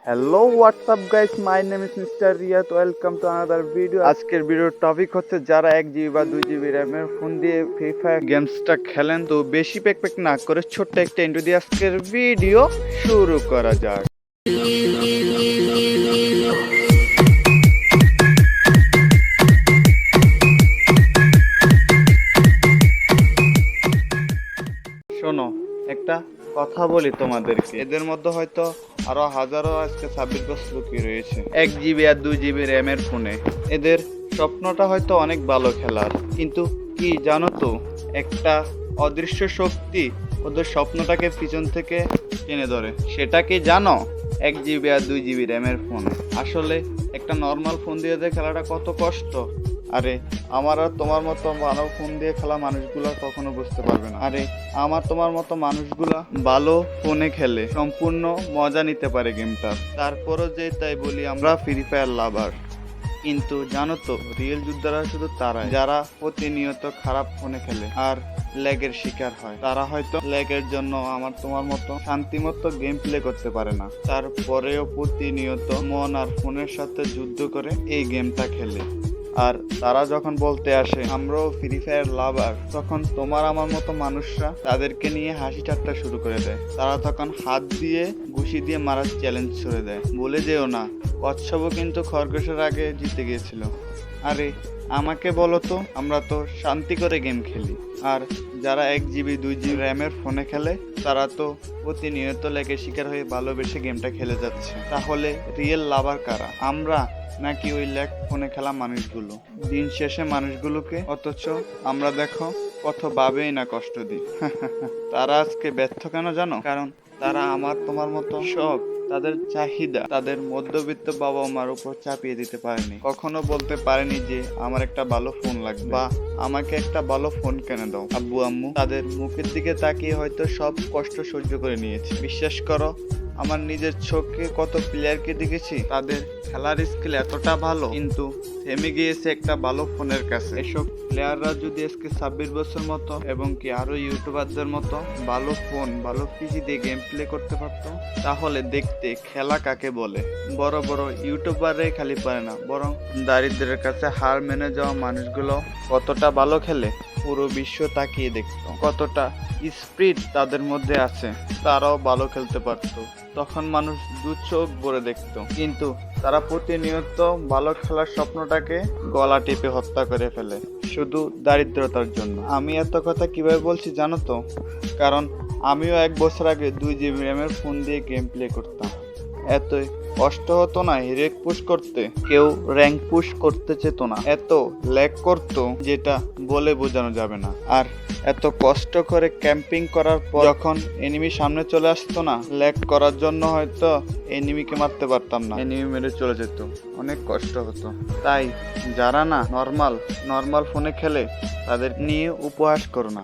Hello WhatsApp guys, my name is mister Riyad. Welcome to another video. আজকের ভিডিওর topic হচ্ছে যারা 1 GB বা 2 GB র্যামের ফোন দিয়ে ফ্রি ফায়ার গেমসটা খেলেন, তো বেশি প্যাক না করে ছোট্ট একটা ইন্ট্রো দিয়ে আজকের ভিডিও শুরু করা যাক। শোনো, একটা কথা বলি তোমাদেরকে, এদের মধ্যে হয়তো আরো হাজারো আজকে 26 বছর লুকিয়ে রয়েছে 1 GB আর 2 GB র্যামের ফোনে। এদের স্বপ্নটা হয়তো অনেক ভালো খেলার, কিন্তু কি জানো তো, একটা অদৃশ্য শক্তি ওদের স্বপ্নটাকে পিছন থেকে টেনে ধরে। সেটা কি জানো? 1 GB আর 2 GB র্যামের ফোন। আসলে একটা নর্মাল ফোন দিয়ে খেলাটা কত কষ্ট। আরে আমার আর তোমার মতো ভালো ফোন দিয়ে খেলা মানুষগুলো কখনো বুঝতে পারবে না। আরে আমার তোমার মতো মানুষগুলা ভালো ফোনে খেলে সম্পূর্ণ মজা নিতে পারে গেমটা। তারপরও যে তাই বলি আমরা ফ্রি ফায়ার লাভার। কিন্তু জানো তো, রিয়েল যোদ্ধারা শুধু তারাই যারা প্রতিনিয়ত খারাপ ফোনে খেলে আর ল্যাগের শিকার হয়। তারা হয়তো ল্যাগের জন্য আমার তোমার মতো শান্তিমতো গেম প্লে করতে পারে না, তারপরেও প্রতিনিয়ত মন আর ফোনের সাথে যুদ্ধ করে এই গেমটা খেলে। আর তারা যখন বলতে আসে আমরাও ফ্রি ফায়ার লাভার, তখন তোমার আমার মতো মানুষরা তাদেরকে নিয়ে হাসি ঠাট্টা শুরু করে দেয়। তারা তখন হাত দিয়ে ঘুষি দিয়ে মারার চ্যালেঞ্জ ছুড়ে দেয়। বলে যেও না, কচ্ছপও কিন্তু খরগোশের আগে জিতে গিয়েছিল। আরে আমাকে বলো তো, আমরা তো শান্তি করে গেম খেলি, আর যারা 1 GB 2 GB র্যামের ফোনে খেলে তারা তো প্রতিনিয়ত ল্যাগের শিকার হয়ে ভালোবেসে গেমটা খেলে যাচ্ছে। তাহলে রিয়েল লাভার কারা, আমরা নাকি ওই ল্যাগ ফোনে খেলা মানুষগুলো? দিন শেষে মানুষগুলোকে, অথচ আমরা দেখো কত ভাবেই না কষ্ট দিই। তারা আজকে ব্যর্থ কেন জানো? কারণ তারা আমার তোমার মতো সব তাদের চাহিদা তাদের মধ্যবিত্ত বাবা মার উপর চাপিয়ে দিতে পারেনি। কখনো বলতে পারেনি যে আমার একটা ভালো ফোন লাগবে বা আমাকে একটা ভালো ফোন কিনে দাও। আব্বু আম্মু তাদের মুখের দিকে তাকিয়ে হয়তো সব কষ্ট সহ্য করে নিয়েছে। বিশ্বাস করো, আমার নিজের চোখে কত প্লেয়ারকে দেখেছি তাদের খেলার স্কিল এতটা ভালো, কিন্তু থেমে গিয়েছে একটা ভালো ফোনের কাছে। এসব প্লেয়াররা যদি আজকে 26 বছর মতো এবং কি আরো ইউটিউবারদের মতো ভালো ফোন ভালো পিসি দিয়ে গেম প্লে করতে পারতো, তাহলে দেখতে খেলা কাকে বলে। বড় বড় ইউটিউবাররাই খালি পারে না, বরং দারিদ্রের কাছে হার মেনে যাওয়া মানুষগুলো কতটা ভালো খেলে পুরো বিশ্ব তাকিয়ে দেখতো। কতটা স্পিরিট তাদের মধ্যে আছে, তারাও ভালো খেলতে পারতো। তখন মানুষ দু চোখ ভরে দেখতো। কিন্তু তারা প্রতিনিয়ত ভালো খেলার স্বপ্নটাকে গলা টিপে হত্যা করে ফেলে শুধু দারিদ্রতার জন্য। আমি এত কথা কিভাবে বলছি জানো তো? কারণ আমিও 1 বছর আগে 2 GB র্যামের ফোন দিয়ে গেম প্লে করতাম। এতই কষ্ট হতো না র্যাঙ্ক পুশ করতে, কেউ র্যাঙ্ক পুশ করতে চেত না। এত ল্যাগ করতো যেটা বলে বোঝানো যাবে না। আর এত কষ্ট করে ক্যাম্পিং করার পর যখন এনিমি সামনে চলে আসতো না, ল্যাগ করার জন্য হয়তো এনিমিকে মারতে পারতাম না, এনিমি মেরে চলে যেত। অনেক কষ্ট হতো। তাই যারা না নর্মাল ফোনে খেলে তাদের নিয়ে উপহাস করো না,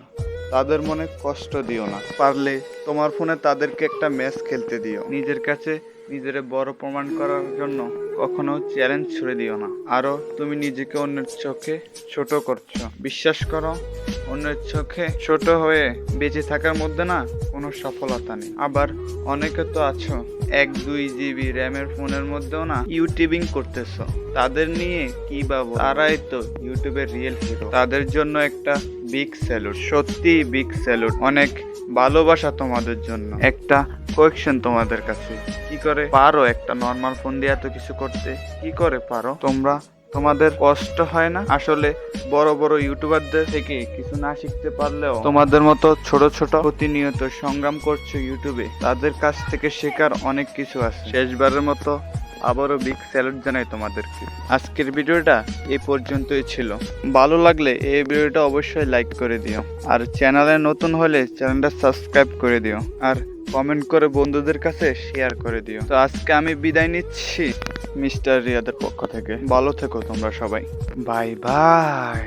তাদের মনে কষ্ট দিও না। পারলে তোমার ফোনে তাদেরকে একটা ম্যাচ খেলতে দিও। নিজের কাছে নিজের বড় প্রমাণ করার জন্য কখনো চ্যালেঞ্জ ছুড়ে দিও না। আরো তুমি নিজেকে অন্যের চোখে ছোট করছো। বিশ্বাস করো, অন্যের চোখে ছোট হয়ে বেঁচে থাকার মধ্যে না কোনো সফলতা নেই। আবার অনেকে তো আছো 1-2 GB র্যামের ফোনের মধ্যেও না ইউটিউবিং করতেছো। তাদের নিয়ে কি ভাবো? তারাই তো ইউটিউবের রিয়েল হিরো। তাদের জন্য একটা বিগ স্যালুট, সত্যি বিগ স্যালুট। অনেক ভালোবাসা তোমাদের জন্য। একটা কোয়েশ্চেন তোমাদের কাছে, কি করে পারো একটা নর্মাল ফোন দিয়ে এত কিছু করতে? কি করে পারো তোমরা? তোমাদের কষ্ট হয় না? আসলে বড় বড় ইউটিউবারদের থেকে কিছু না শিখতে পারলেও তোমাদের মতো ছোট ছোট প্রতিনিয়ত সংগ্রাম করছো ইউটিউবে, তাদের কাছ থেকে শেখার অনেক কিছু আছে। শেষবারের মতো আবারও বিগ স্যালুট জানাই তোমাদেরকে। আজকের ভিডিওটা এই পর্যন্তই ছিল। ভালো লাগলে এই ভিডিওটা অবশ্যই লাইক করে দিও, আর চ্যানেলে নতুন হলে চ্যানেলটা সাবস্ক্রাইব করে দিও, আর কমেন্ট করে বন্ধুদের কাছে শেয়ার করে দিও। তো আজকে আমি বিদায় নিচ্ছি মিস্টার রিয়াদের পক্ষ থেকে। ভালো থেকো তোমরা সবাই। Bye bye.